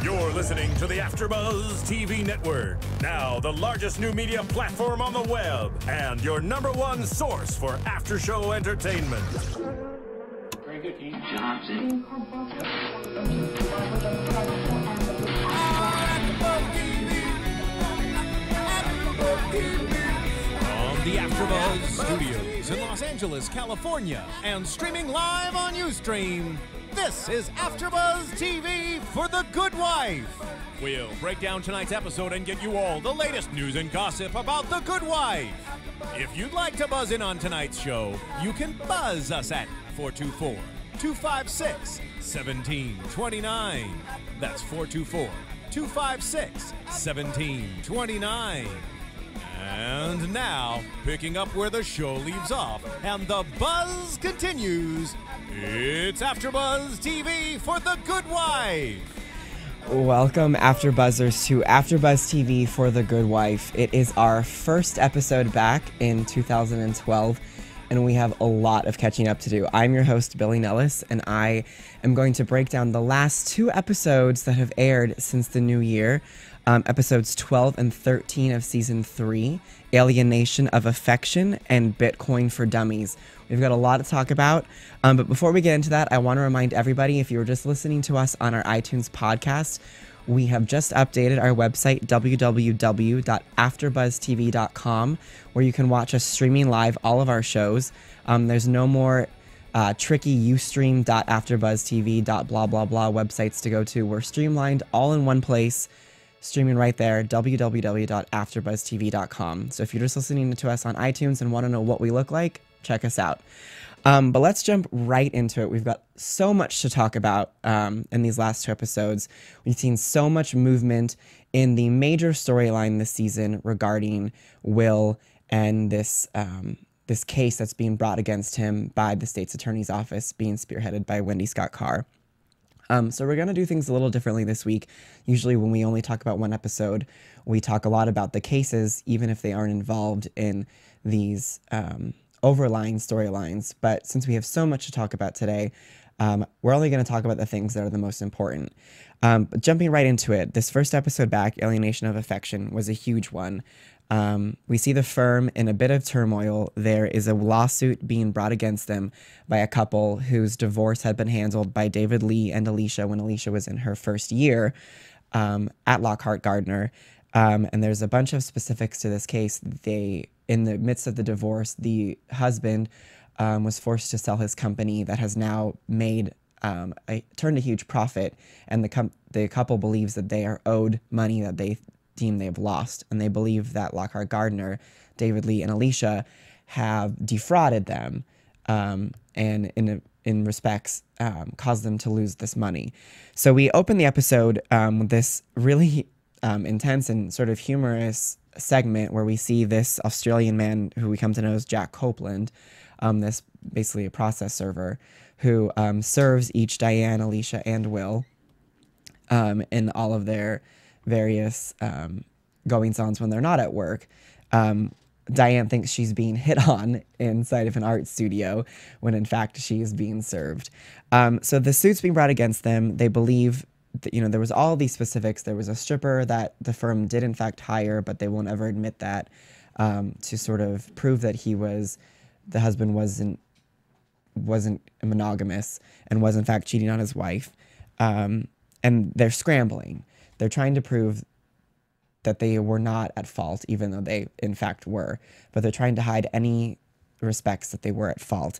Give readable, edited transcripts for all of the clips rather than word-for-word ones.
You're listening to the AfterBuzz TV network, now the largest new media platform on the web, and your #1 source for after-show entertainment. Very good, King Johnson. From the AfterBuzz Studios in Los Angeles, California, and streaming live on Ustream, this is AfterBuzz TV for The Good Wife. We'll break down tonight's episode and get you all the latest news and gossip about The Good Wife. If you'd like to buzz in on tonight's show, you can buzz us at 424-256-1729. That's 424-256-1729. And now, picking up where the show leaves off and the buzz continues, it's AfterBuzz TV for The Good Wife. Welcome, AfterBuzzers, to AfterBuzz TV for The Good Wife. It is our first episode back in 2012, and we have a lot of catching up to do. I'm your host, Billy Nilles, and I am going to break down the last 2 episodes that have aired since the new year. Episodes 12 and 13 of Season 3, Alienation of Affection, and Bitcoin for Dummies. We've got a lot to talk about, but before we get into that, I want to remind everybody, if you were just listening to us on our iTunes podcast, we have just updated our website, www.afterbuzztv.com, where you can watch us streaming live all of our shows. There's no more tricky ustream.afterbuzztv.blah blah blah websites to go to. We're streamlined all in one place, streaming right there, www.afterbuzztv.com. So if you're just listening to us on iTunes and want to know what we look like, check us out. But let's jump right into it. We've got so much to talk about in these last 2 episodes. We've seen so much movement in the major storyline this season regarding Will and this case that's being brought against him by the state's attorney's office, being spearheaded by Wendy Scott Carr. So we're going to do things a little differently this week. Usually when we only talk about one episode, we talk a lot about the cases, even if they aren't involved in these overlying storylines. But since we have so much to talk about today, we're only going to talk about the things that are the most important. But jumping right into it, this first episode back, Alienation of Affection, was a huge one. We see the firm in a bit of turmoil. There is a lawsuit being brought against them by a couple whose divorce had been handled by David Lee and Alicia when Alicia was in her first year at Lockhart Gardner. And there's a bunch of specifics to this case. In the midst of the divorce, the husband was forced to sell his company that has now turned a huge profit, and the couple believes that they are owed money that they deem they've lost, and they believe that Lockhart Gardner, David Lee, and Alicia have defrauded them, and in respects caused them to lose this money. So we open the episode with this really intense and sort of humorous segment where we see this Australian man who we come to know as Jack Copeland, this basically a process server, who serves each Diane, Alicia, and Will in all of their various goings-ons when they're not at work. Diane thinks she's being hit on inside of an art studio when in fact she is being served. So the suit's being brought against them. They believe that, there was all these specifics. There was a stripper that the firm did in fact hire, but they won't ever admit that, to sort of prove that the husband wasn't monogamous and was in fact cheating on his wife. And they're scrambling. They're trying to prove that they were not at fault, even though they, in fact, were. But they're trying to hide any respects that they were at fault.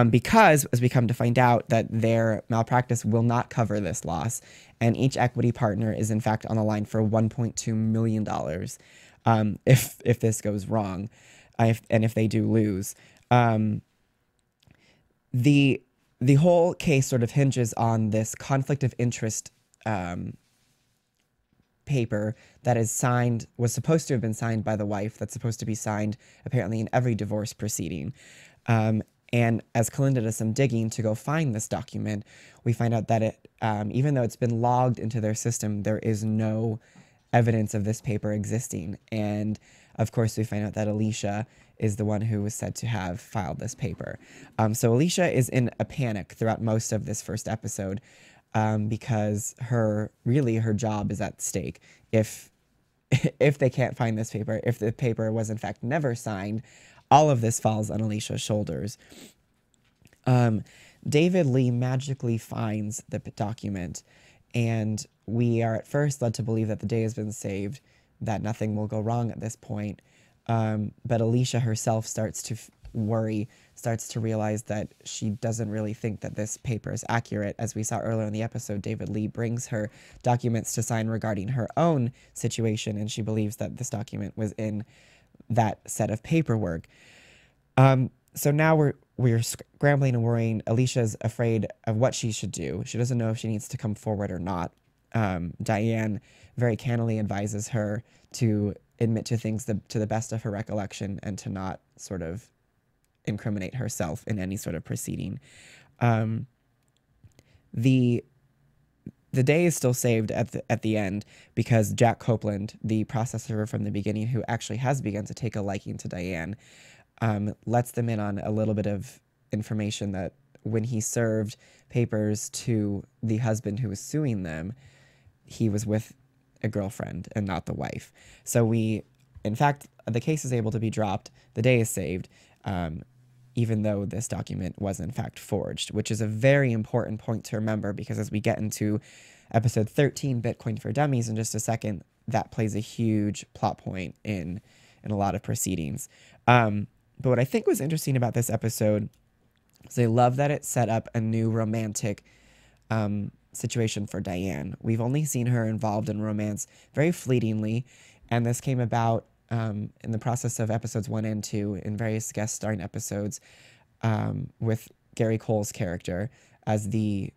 Because, as we come to find out, that their malpractice will not cover this loss. And each equity partner is, in fact, on the line for $1.2 million if this goes wrong, and if they do lose. The whole case sort of hinges on this conflict of interest paper that was supposed to have been signed by the wife, that's supposed to be signed apparently in every divorce proceeding. And as Kalinda does some digging to go find this document, we find out that it, even though it's been logged into their system, there is no evidence of this paper existing. And of course, we find out that Alicia is the one who was said to have filed this paper. So Alicia is in a panic throughout most of this first episode. because her job is at stake. If they can't find this paper, if the paper was in fact never signed, all of this falls on Alicia's shoulders. David Lee magically finds the document, and we are at first led to believe that the day has been saved, that nothing will go wrong at this point. But Alicia herself starts to worry, starts to realize that she doesn't really think that this paper is accurate. As we saw earlier in the episode, David Lee brings her documents to sign regarding her own situation, and she believes that this document was in that set of paperwork. So now we're scrambling and worrying. Alicia's afraid of what she should do. She doesn't know if she needs to come forward or not. Diane very cannily advises her to admit to things to the best of her recollection and to not sort of incriminate herself in any sort of proceeding. The day is still saved at the end because Jack Copeland, the process server from the beginning, who actually has begun to take a liking to Diane, lets them in on a little bit of information that when he served papers to the husband who was suing them, he was with a girlfriend and not the wife. So in fact, the case is able to be dropped. The day is saved, even though this document was in fact forged, which is a very important point to remember, because as we get into episode 13, Bitcoin for Dummies, in just a second, that plays a huge plot point in a lot of proceedings. But what I think was interesting about this episode is I love that it set up a new romantic situation for Diane. We've only seen her involved in romance very fleetingly, and this came about in the process of episodes 1 and 2 in various guest starring episodes with Gary Cole's character as the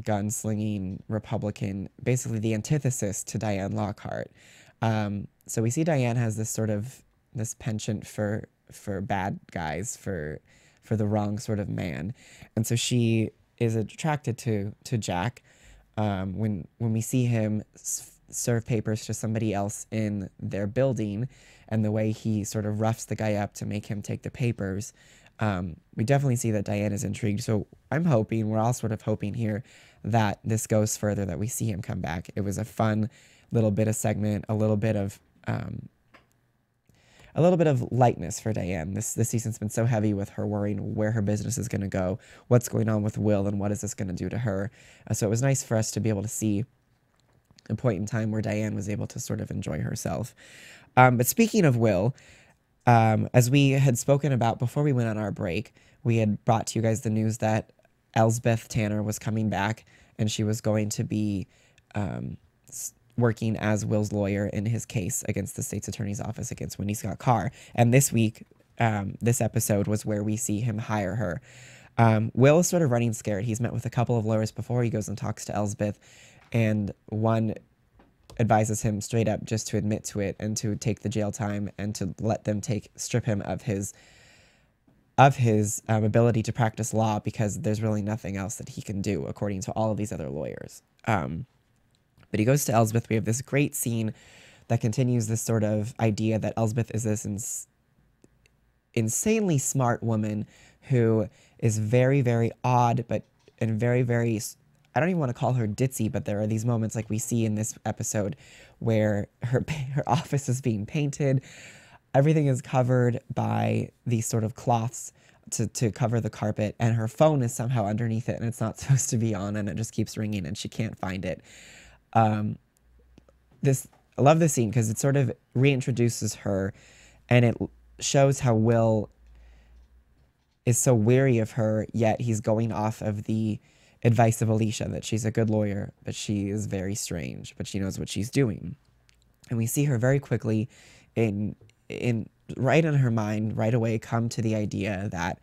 gunslinging Republican, basically the antithesis to Diane Lockhart. So we see Diane has this penchant for bad guys, for the wrong sort of man, and so she is attracted to Jack when we see him serve papers to somebody else in their building, and the way he sort of roughs the guy up to make him take the papers. We definitely see that Diane is intrigued. So we're all sort of hoping here that this goes further, that we see him come back. It was a fun little bit of segment, a little bit of lightness for Diane. This season's been so heavy with her worrying where her business is going to go, what's going on with Will, and what is this going to do to her. So it was nice for us to be able to see a point in time where Diane was able to sort of enjoy herself. But speaking of Will, as we had spoken about before we went on our break, we had brought to you guys the news that Elsbeth Tanner was coming back, and she was going to be working as Will's lawyer in his case against the state's attorney's office against Wendy Scott Carr. And this week, this episode was where we see him hire her. Will is sort of running scared. He's met with a couple of lawyers before he goes and talks to Elsbeth, and one advises him straight up just to admit to it and to take the jail time and to let them strip him of his ability to practice law, because there's really nothing else that he can do according to all of these other lawyers. But he goes to Elsbeth. We have this great scene that continues this sort of idea that Elsbeth is this insanely smart woman who is very, very odd, and very, very, I don't even want to call her ditzy, but there are these moments like we see in this episode where her office is being painted. Everything is covered by these sort of cloths to cover the carpet, and her phone is somehow underneath it, and it's not supposed to be on, and it just keeps ringing, and she can't find it. I love this scene because it sort of reintroduces her, and it shows how Will is so weary of her, yet he's going off of the advice of Alicia, that she's a good lawyer, but she is very strange, but she knows what she's doing. And we see her very quickly right in her mind right away come to the idea that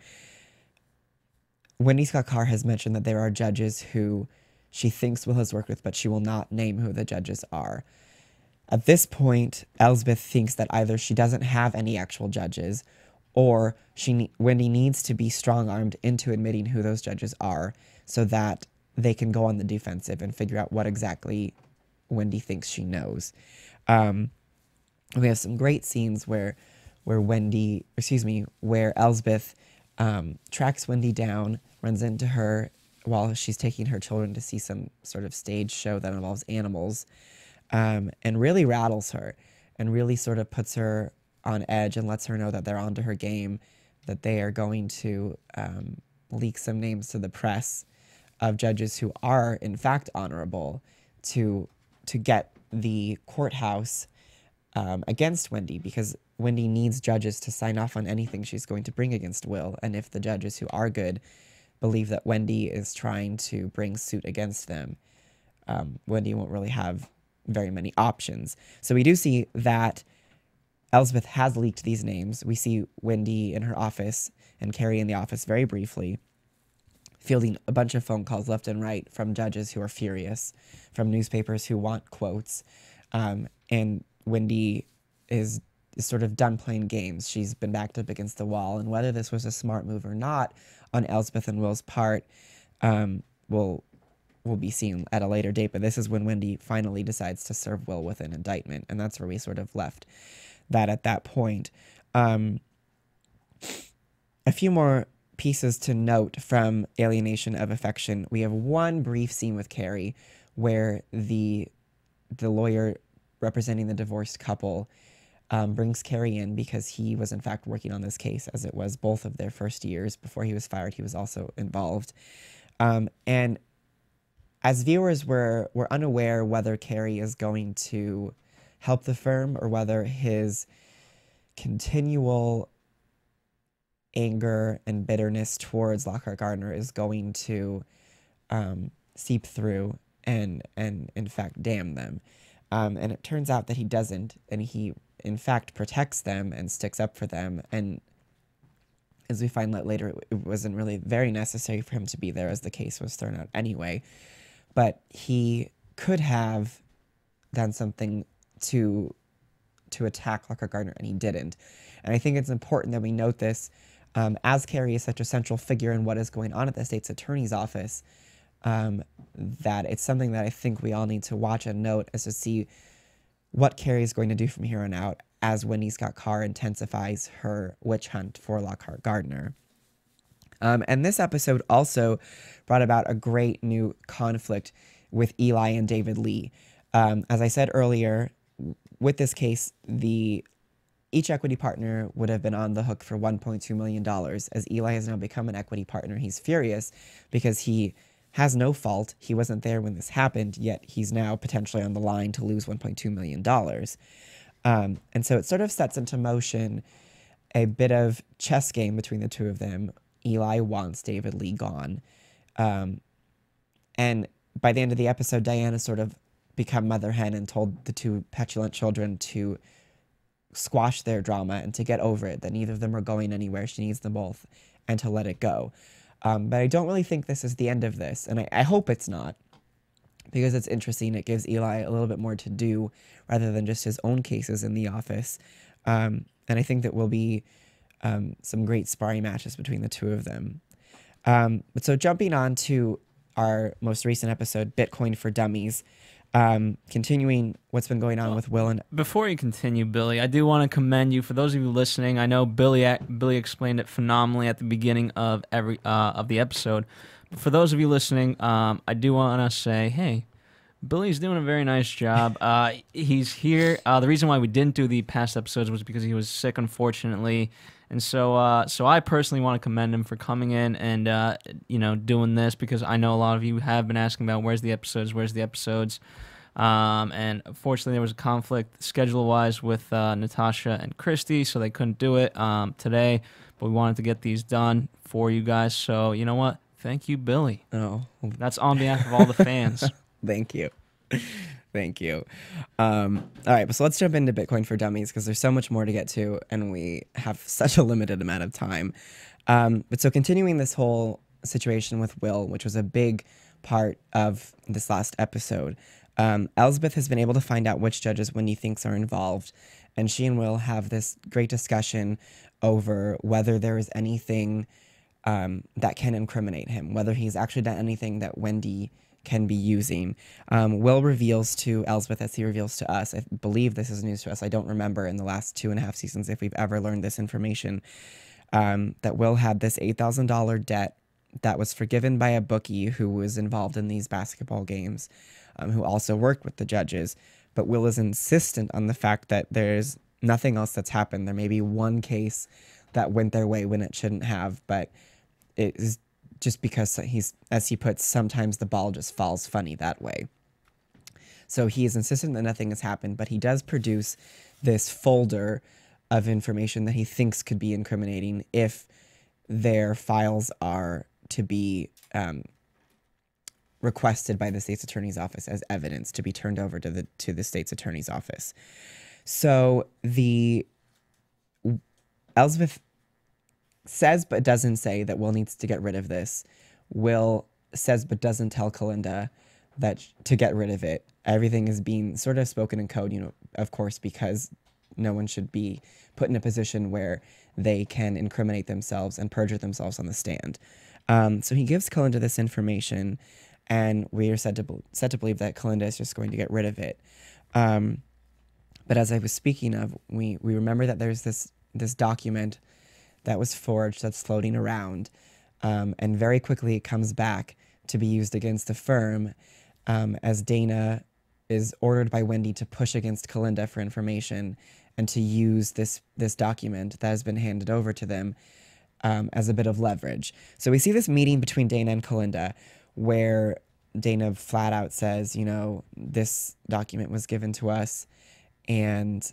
Wendy Scott Carr has mentioned that there are judges who she thinks Will has worked with, but she will not name who the judges are. At this point, Elsbeth thinks that either she doesn't have any actual judges, or Wendy needs to be strong-armed into admitting who those judges are so that they can go on the defensive and figure out what exactly Wendy thinks she knows. We have some great scenes where Elsbeth tracks Wendy down, runs into her while she's taking her children to see some sort of stage show that involves animals, and really rattles her and really sort of puts her on edge and lets her know that they're onto her game, that they are going to leak some names to the press of judges who are in fact honorable to get the courthouse against Wendy, because Wendy needs judges to sign off on anything she's going to bring against Will. And if the judges who are good believe that Wendy is trying to bring suit against them, Wendy won't really have very many options. So we do see that Elsbeth has leaked these names. We see Wendy in her office and Carrie in the office very briefly, fielding a bunch of phone calls left and right from judges who are furious, from newspapers who want quotes, and Wendy is sort of done playing games. She's been backed up against the wall, and whether this was a smart move or not on Elsbeth and Will's part will be seen at a later date. But this is when Wendy finally decides to serve Will with an indictment, and that's where we sort of left that at that point. A few more pieces to note from Alienation of Affection. We have one brief scene with Carrie where the lawyer representing the divorced couple brings Carrie in because he was in fact working on this case, as it was both of their first years. Before he was fired, he was also involved. And as viewers, we're unaware whether Carrie is going to help the firm or whether his continual anger and bitterness towards Lockhart Gardner is going to seep through and in fact damn them. And it turns out that he doesn't, and he in fact protects them and sticks up for them. And as we find out later, it wasn't really very necessary for him to be there, as the case was thrown out anyway. But he could have done something to attack Lockhart Gardner, and he didn't. And I think it's important that we note this, as Carrie is such a central figure in what is going on at the state's attorney's office, that it's something that I think we all need to watch and note, as to see what Carrie is going to do from here on out as Wendy Scott Carr intensifies her witch hunt for Lockhart Gardner. And this episode also brought about a great new conflict with Eli and David Lee. As I said earlier, with this case, each equity partner would have been on the hook for $1.2 million. As Eli has now become an equity partner, he's furious because he has no fault. He wasn't there when this happened, yet he's now potentially on the line to lose $1.2 million. And so it sort of sets into motion a bit of chess game between the two of them. Eli wants David Lee gone. And by the end of the episode, Diana sort of become mother hen and told the two petulant children to squash their drama and to get over it, that neither of them are going anywhere. She needs them both, and to let it go. But I don't really think this is the end of this, and I hope it's not, because it's interesting. It gives Eli a little bit more to do rather than just his own cases in the office. And I think that will be some great sparring matches between the two of them. But so jumping on to our most recent episode, Bitcoin for Dummies, continuing what's been going on with Will and... Before you continue, Billy, I do want to commend you. For those of you listening, I know Billy explained it phenomenally at the beginning of the episode. But for those of you listening, I do want to say, hey, Billy's doing a very nice job. He's here. The reason why we didn't do the past episodes was because he was sick, unfortunately. And so I personally want to commend him for coming in and, doing this, because I know a lot of you have been asking about where's the episodes. And unfortunately, there was a conflict schedule-wise with Natasha and Christy, so they couldn't do it today. But we wanted to get these done for you guys. So you know what? Thank you, Billy. Oh, that's on behalf of all the fans. Thank you. Thank you. All right, so let's jump into Bitcoin for Dummies, because there's so much more to get to, and we have such a limited amount of time. But so continuing this whole situation with Will, which was a big part of this last episode, Elsbeth has been able to find out which judges Wendy thinks are involved, and she and Will have this great discussion over whether there is anything that can incriminate him, whether he's actually done anything that Wendy can be using. Will reveals to Elsbeth, as he reveals to us, I believe this is news to us, I don't remember in the last 2.5 seasons if we've ever learned this information, that Will had this $8,000 debt that was forgiven by a bookie who was involved in these basketball games, who also worked with the judges. But Will is insistent on the fact that there's nothing else that's happened. There may be one case that went their way when it shouldn't have, but it is just because he's, as he puts, sometimes the ball just falls funny that way. So he is insistent that nothing has happened, but he does produce this folder of information that he thinks could be incriminating if their files are to be requested by the state's attorney's office as evidence to be turned over to the state's attorney's office. So Elizabeth says but doesn't say that Will needs to get rid of this. Will says but doesn't tell Kalinda that to get rid of it. Everything is being sort of spoken in code, you know, of course, because no one should be put in a position where they can incriminate themselves and perjure themselves on the stand. So he gives Kalinda this information, and we are said to believe that Kalinda is just going to get rid of it. But as I was speaking of, we remember that there's this document that was forged that's floating around, and very quickly it comes back to be used against the firm, as Dana is ordered by Wendy to push against Kalinda for information and to use this document that has been handed over to them as a bit of leverage. So we see this meeting between Dana and Kalinda where Dana flat out says, you know, this document was given to us and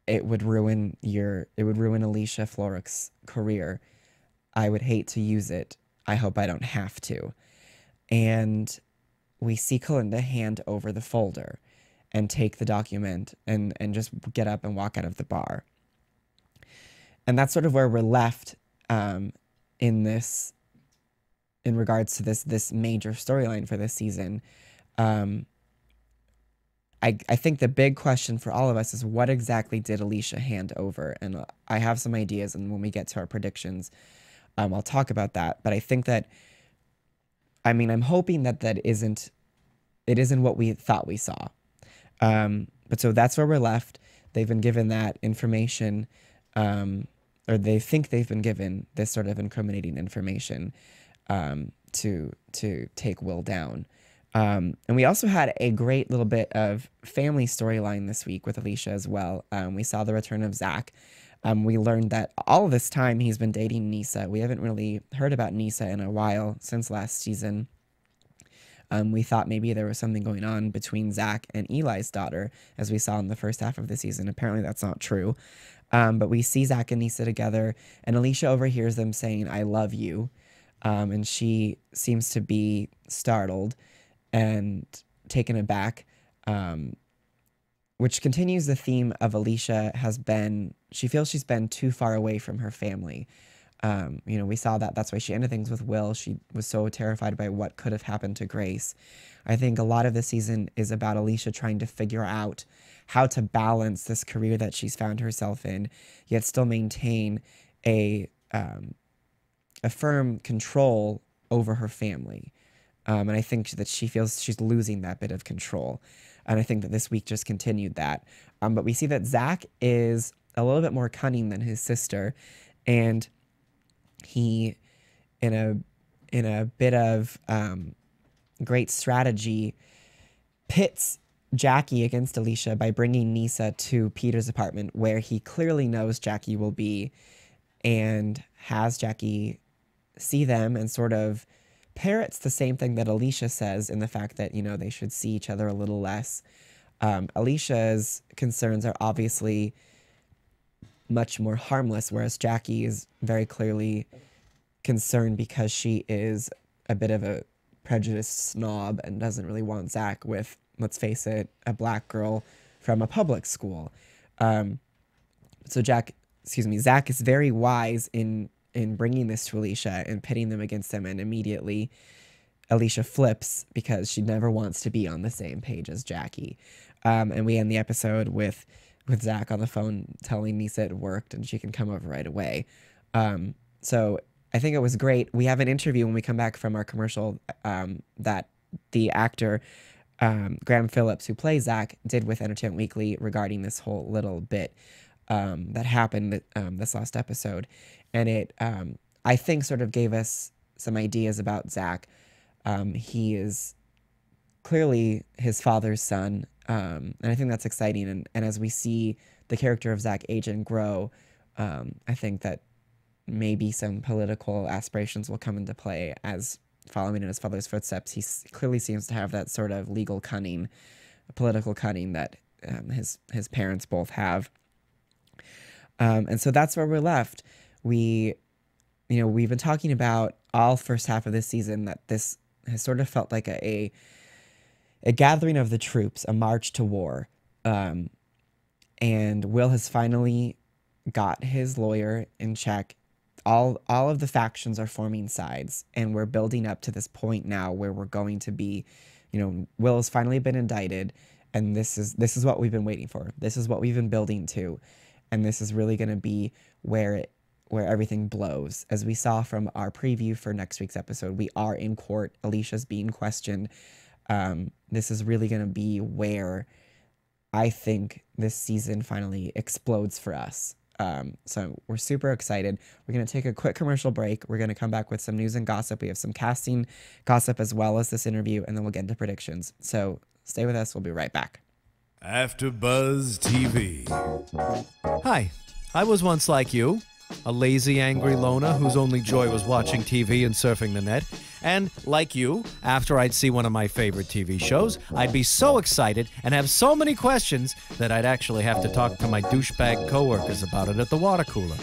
it would ruin Alicia Florrick's career. I would hate to use it. I hope I don't have to. And we see Kalinda hand over the folder and take the document and just get up and walk out of the bar. And that's sort of where we're left in regards to this major storyline for this season. I think the big question for all of us is, what exactly did Alicia hand over? And I have some ideas, and when we get to our predictions, I'll talk about that. But I think that, I mean, I'm hoping that it isn't what we thought we saw. But so that's where we're left. They've been given that information, or they think they've been given this sort of incriminating information to take Will down. And we also had a great little bit of family storyline this week with Alicia as well. We saw the return of Zach. We learned that all of this time he's been dating Nisa. We haven't really heard about Nisa in a while since last season. We thought maybe there was something going on between Zach and Eli's daughter, as we saw in the first half of the season. Apparently that's not true. But we see Zach and Nisa together, and Alicia overhears them saying, "I love you." And she seems to be startled and taken aback, which continues the theme of Alicia she feels she's been too far away from her family. You know, we saw that. That's why she ended things with Will. She was so terrified by what could have happened to Grace. I think a lot of the season is about Alicia trying to figure out how to balance this career that she's found herself in, yet still maintain a firm control over her family. And I think that she feels she's losing that bit of control. And I think that this week just continued that. But we see that Zach is a little bit more cunning than his sister, and he, in a bit of great strategy, pits Jackie against Alicia by bringing Nisa to Peter's apartment, where he clearly knows Jackie will be, and has Jackie see them and sort of parrots the same thing that Alicia says, in the fact that, you know, they should see each other a little less. Alicia's concerns are obviously much more harmless, whereas Jackie is very clearly concerned because she is a bit of a prejudiced snob and doesn't really want Zach with, let's face it, a black girl from a public school. So Zach is very wise in bringing this to Alicia and pitting them against him, and immediately Alicia flips because she never wants to be on the same page as Jackie. And we end the episode with Zach on the phone telling Nisa it worked and she can come over right away. So I think it was great. We have an interview when we come back from our commercial that the actor Graham Phillips, who plays Zach, did with Entertainment Weekly regarding this whole little bit that happened this last episode. And it, I think, sort of gave us some ideas about Zach. He is clearly his father's son, and I think that's exciting. And as we see the character of Zach age and grow, I think that maybe some political aspirations will come into play as following in his father's footsteps. He clearly seems to have that sort of legal cunning, political cunning that his parents both have. And so that's where we're left. We've been talking about all first half of this season that this has sort of felt like a gathering of the troops, a march to war. And Will has finally got his lawyer in check. All of the factions are forming sides, and we're building up to this point now where we're going to be, Will has finally been indicted, and this is what we've been waiting for. This is what we've been building to, and this is really going to be where everything blows. As we saw from our preview for next week's episode, we are in court. Alicia's being questioned. This is really going to be where I think this season finally explodes for us. So we're super excited. We're going to take a quick commercial break. We're going to come back with some news and gossip. We have some casting gossip as well as this interview, and then we'll get into predictions. So stay with us. We'll be right back. AfterBuzz TV. Hi, I was once like you, a lazy, angry loner whose only joy was watching TV and surfing the net. And, like you, after I'd see one of my favorite TV shows, I'd be so excited and have so many questions that I'd actually have to talk to my douchebag coworkers about it at the water cooler.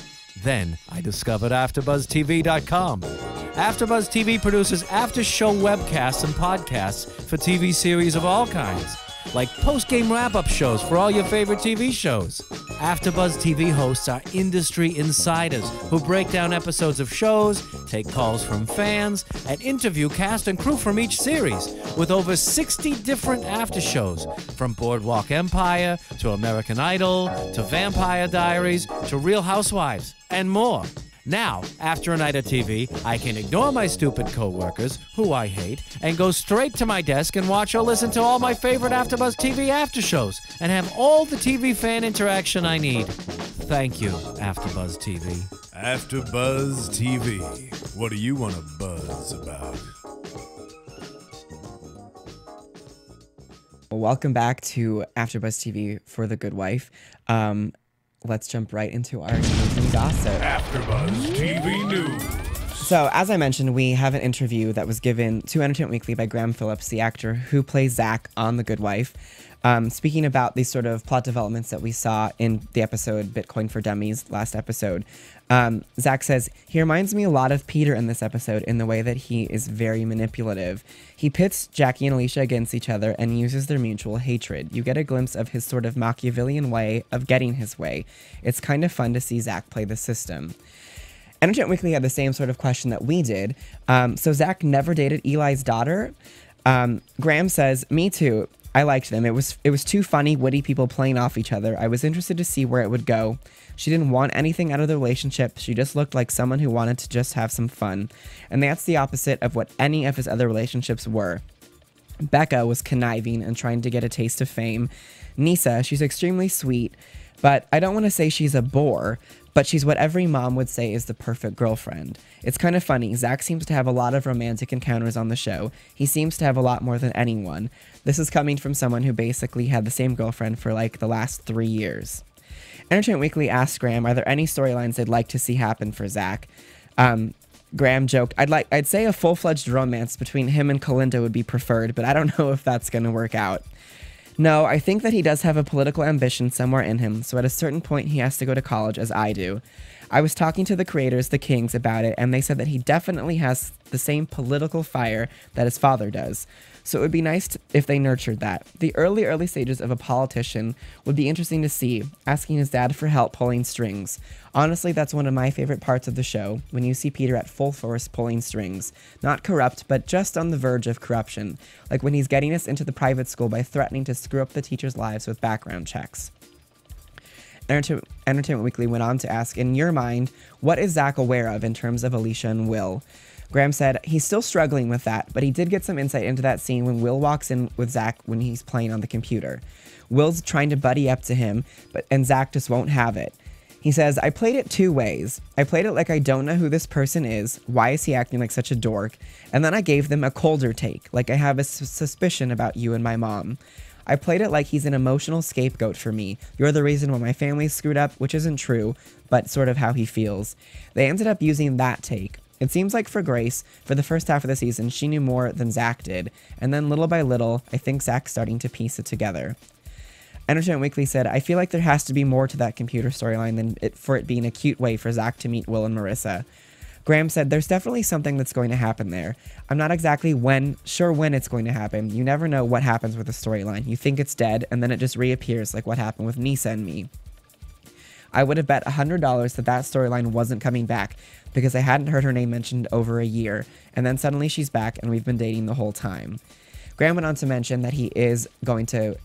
Then I discovered AfterBuzzTV.com. AfterBuzz TV produces after-show webcasts and podcasts for TV series of all kinds, like post-game wrap-up shows for all your favorite TV shows. AfterBuzz TV hosts are industry insiders who break down episodes of shows, take calls from fans, and interview cast and crew from each series, with over 60 different after shows, from Boardwalk Empire to American Idol to Vampire Diaries to Real Housewives, and more. Now, after a night of TV, I can ignore my stupid coworkers, who I hate, and go straight to my desk and watch or listen to all my favorite AfterBuzz TV after shows, and have all the TV fan interaction I need. Thank you, AfterBuzz TV. AfterBuzz TV. What do you want to buzz about? Welcome back to AfterBuzz TV for The Good Wife. Let's jump right into our news and gossip. AfterBuzz TV News. So, as I mentioned, we have an interview that was given to Entertainment Weekly by Graham Phillips, the actor who plays Zach on The Good Wife, speaking about these sort of plot developments that we saw in the episode Bitcoin for Dummies last episode. Zach says, he reminds me a lot of Peter in this episode in the way that he is very manipulative. He pits Jackie and Alicia against each other and uses their mutual hatred. You get a glimpse of his sort of Machiavellian way of getting his way. It's kind of fun to see Zach play the system. Entertainment Weekly had the same sort of question that we did. So Zach never dated Eli's daughter. Graham says, me too. I liked them. It was two funny, witty people playing off each other. I was interested to see where it would go. She didn't want anything out of the relationship. She just looked like someone who wanted to just have some fun. And that's the opposite of what any of his other relationships were. Becca was conniving and trying to get a taste of fame. Nisa, she's extremely sweet, but I don't want to say she's a bore, but she's what every mom would say is the perfect girlfriend. It's kind of funny. Zach seems to have a lot of romantic encounters on the show. He seems to have a lot more than anyone. This is coming from someone who basically had the same girlfriend for like the last 3 years. Entertainment Weekly asked Graham, are there any storylines they'd like to see happen for Zach? Graham joked, I'd say a full-fledged romance between him and Kalinda would be preferred, but I don't know if that's going to work out. No, I think that he does have a political ambition somewhere in him, so at a certain point he has to go to college, as I do. I was talking to the creators, the Kings, about it, and they said that he definitely has the same political fire that his father does. So it would be nice if they nurtured that. The early stages of a politician would be interesting to see, asking his dad for help pulling strings. Honestly, that's one of my favorite parts of the show, when you see Peter at full force pulling strings. Not corrupt, but just on the verge of corruption, like when he's getting us into the private school by threatening to screw up the teachers' lives with background checks. Entertainment Weekly went on to ask, in your mind, what is Zach aware of in terms of Alicia and Will? Graham said, he's still struggling with that, but he did get some insight into that scene when Will walks in with Zach when he's playing on the computer. Will's trying to buddy up to him, and Zach just won't have it. He says, I played it two ways. I played it like I don't know who this person is. Why is he acting like such a dork? And then I gave them a colder take, like I have a suspicion about you and my mom. I played it like he's an emotional scapegoat for me. You're the reason why my family's screwed up, which isn't true, but sort of how he feels. They ended up using that take. It seems like for Grace, for the first half of the season, she knew more than Zach did. And then little by little, I think Zach's starting to piece it together. Entertainment Weekly said, I feel like there has to be more to that computer storyline than for it being a cute way for Zach to meet Will and Marissa. Graham said, there's definitely something that's going to happen there. I'm not exactly sure when it's going to happen. You never know what happens with a storyline. You think it's dead, and then it just reappears like what happened with Nisa and me. I would have bet $100 that that storyline wasn't coming back because I hadn't heard her name mentioned over a year, and then suddenly she's back and we've been dating the whole time. Graham went on to mention that he is going to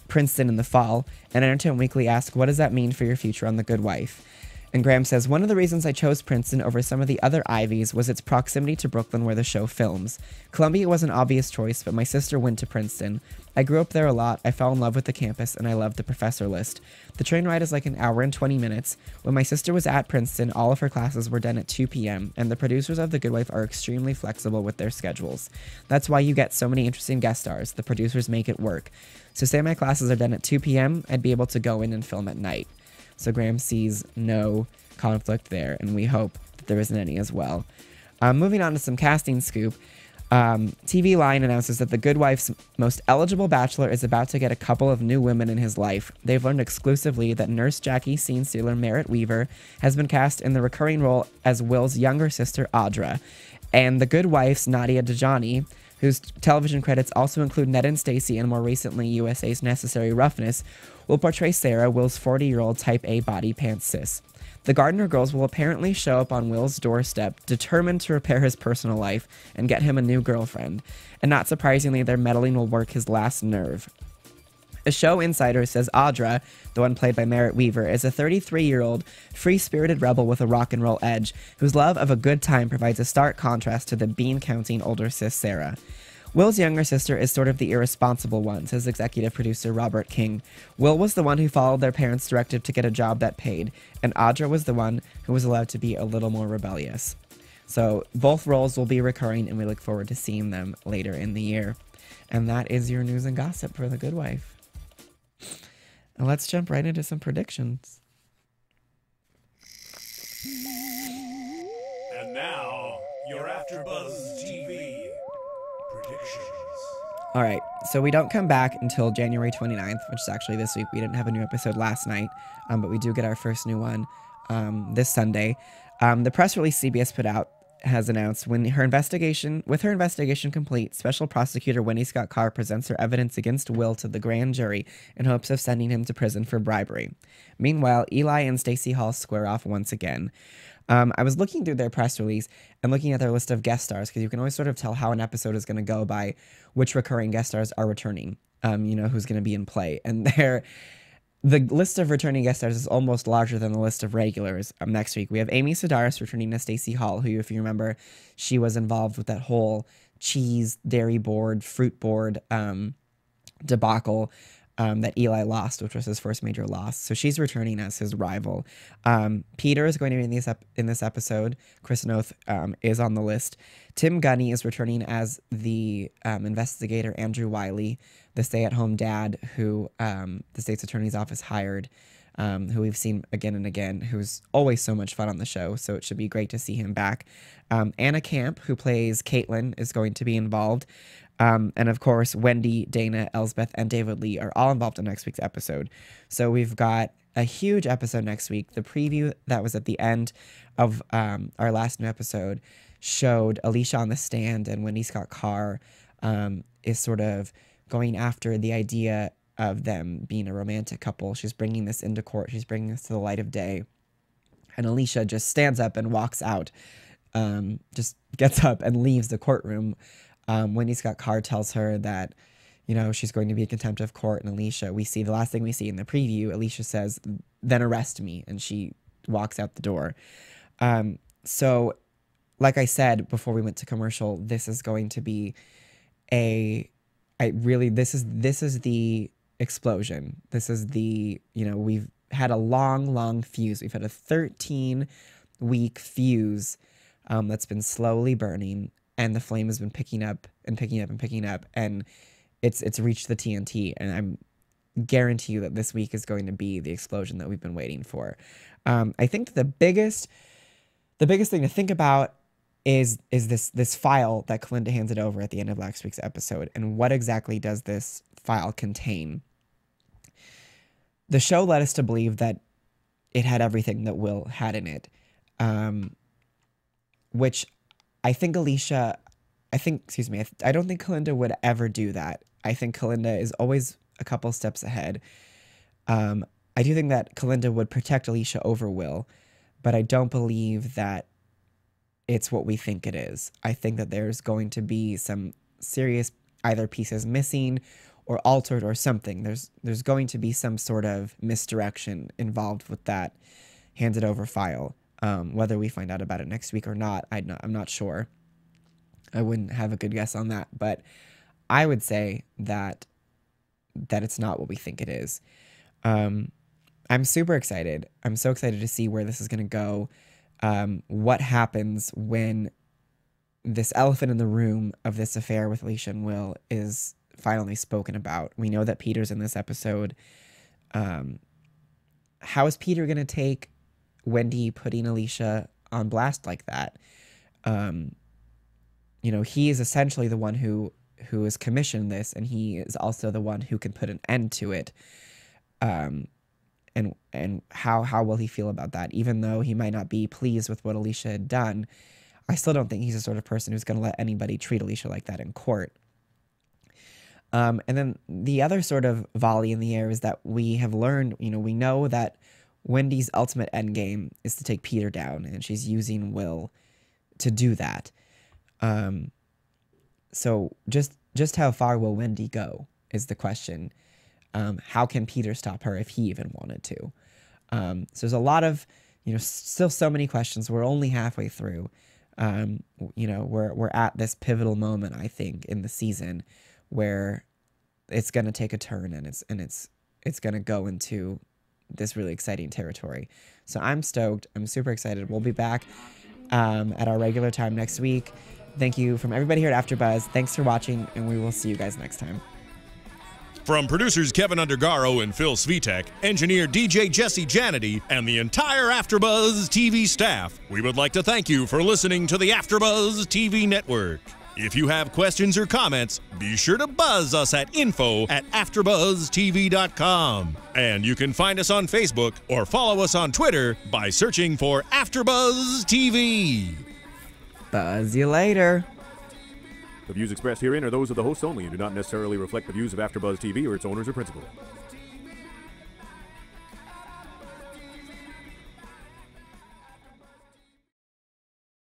Princeton in the fall, and Entertainment Weekly asked, what does that mean for your future on The Good Wife? And Graham says, one of the reasons I chose Princeton over some of the other Ivies was its proximity to Brooklyn where the show films. Columbia was an obvious choice, but my sister went to Princeton. I grew up there a lot, I fell in love with the campus, and I loved the professor list. The train ride is like an hour and 20 minutes. When my sister was at Princeton, all of her classes were done at 2 p.m., and the producers of The Good Wife are extremely flexible with their schedules. That's why you get so many interesting guest stars. The producers make it work. So say my classes are done at 2 p.m., I'd be able to go in and film at night. So Graham sees no conflict there, and we hope that there isn't any as well. Moving on to some casting scoop. TV Line announces that The Good Wife's most eligible bachelor is about to get a couple of new women in his life. They've learned exclusively that Nurse Jackie scene stealer Merritt Weaver has been cast in the recurring role as Will's younger sister Audra, and The Good Wife's Nadia Dajani, whose television credits also include Ned and Stacy and more recently USA's Necessary Roughness, will portray Sarah, Will's 40-year-old type A body pants cis. The Gardner girls will apparently show up on Will's doorstep, determined to repair his personal life and get him a new girlfriend. And not surprisingly, their meddling will work his last nerve. A show insider says Audra, the one played by Merritt Weaver, is a 33-year-old, free-spirited rebel with a rock and roll edge, whose love of a good time provides a stark contrast to the bean-counting older sis Sarah. Will's younger sister is sort of the irresponsible one, says executive producer Robert King. Will was the one who followed their parents' directive to get a job that paid, and Audra was the one who was allowed to be a little more rebellious. So both roles will be recurring, and we look forward to seeing them later in the year. And that is your news and gossip for The Good Wife. And let's jump right into some predictions. And now, your AfterBuzz TV predictions. All right, so we don't come back until January 29th, which is actually this week. We didn't have a new episode last night, but we do get our first new one this Sunday. The press release CBS put out has announced with her investigation complete, Special Prosecutor Wendy Scott Carr presents her evidence against Will to the grand jury in hopes of sending him to prison for bribery. Meanwhile, Eli and Stacey Hall square off once again. I was looking through their press release and looking at their list of guest stars because you can always sort of tell how an episode is going to go by which recurring guest stars are returning, who's going to be in play. And the list of returning guest stars is almost larger than the list of regulars. Next week, we have Amy Sedaris returning as Stacey Hall, who, if you remember, she was involved with that whole cheese, dairy board, fruit board debacle that Eli lost, which was his first major loss. So she's returning as his rival. Peter is going to be in this episode. Chris Noth is on the list. Tim Gunny is returning as the investigator Andrew Wiley, the stay-at-home dad who the state's attorney's office hired, who we've seen again and again, who's always so much fun on the show, so it should be great to see him back. Anna Camp, who plays Caitlin, is going to be involved. And of course, Wendy, Dana, Elsbeth, and David Lee are all involved in next week's episode. So we've got a huge episode next week. The preview that was at the end of our last new episode showed Alicia on the stand, and Wendy Scott Carr is sort of going after the idea of them being a romantic couple. She's bringing this into court. She's bringing this to the light of day. And Alicia just stands up and walks out, just gets up and leaves the courtroom. Wendy Scott Carr tells her that, she's going to be in contempt of court. And Alicia, the last thing we see in the preview, Alicia says, then arrest me. And she walks out the door. So like I said, before we went to commercial, this is going to be this is the explosion. This is the, had a long fuse. We've had a 13-week fuse that's been slowly burning, and the flame has been picking up and picking up and picking up, and it's reached the TNT. And I'm guarantee you that this week is going to be the explosion that we've been waiting for. I think the biggest thing to think about is this file that Kalinda handed over at the end of last week's episode, and what exactly does this file contain? The show led us to believe that it had everything that Will had in it, which I think Alicia, I don't think Kalinda would ever do that. I think Kalinda is always a couple steps ahead. I do think that Kalinda would protect Alicia over Will, but I don't believe that it's what we think it is. I think that there's going to be some serious either pieces missing or altered or something. There's going to be some sort of misdirection involved with that handed over file. Whether we find out about it next week or not, I'm not sure. I wouldn't have a good guess on that, but I would say that it's not what we think it is. I'm super excited. I'm so excited to see where this is going to go. What happens when this elephant in the room of this affair with Alicia and Will is finally spoken about. We know that Peter's in this episode. How is Peter going to take Wendy putting Alicia on blast like that? He is essentially the one who has commissioned this, and he is also the one who can put an end to it. And how will he feel about that? Even though he might not be pleased with what Alicia had done, I still don't think he's the sort of person who's going to let anybody treat Alicia like that in court. And then the other sort of volley in the air is that we have learned, we know that Wendy's ultimate endgame is to take Peter down, and she's using Will to do that. So just how far will Wendy go is the question. How can Peter stop her if he even wanted to? So there's a lot of, still so many questions. We're only halfway through. We're at this pivotal moment, I think, in the season where it's going to take a turn, and it's going to go into this really exciting territory. So I'm stoked. I'm super excited. We'll be back at our regular time next week. Thank you from everybody here at AfterBuzz. Thanks for watching, and we will see you guys next time. From producers Kevin Undergaro and Phil Svitek, engineer DJ Jesse Janity, and the entire AfterBuzz TV staff, we would like to thank you for listening to the AfterBuzz TV network. If you have questions or comments, be sure to buzz us at info@AfterBuzzTV.com. And you can find us on Facebook or follow us on Twitter by searching for AfterBuzz TV. Buzz you later. The views expressed herein are those of the hosts only and do not necessarily reflect the views of AfterBuzz TV or its owners or principals.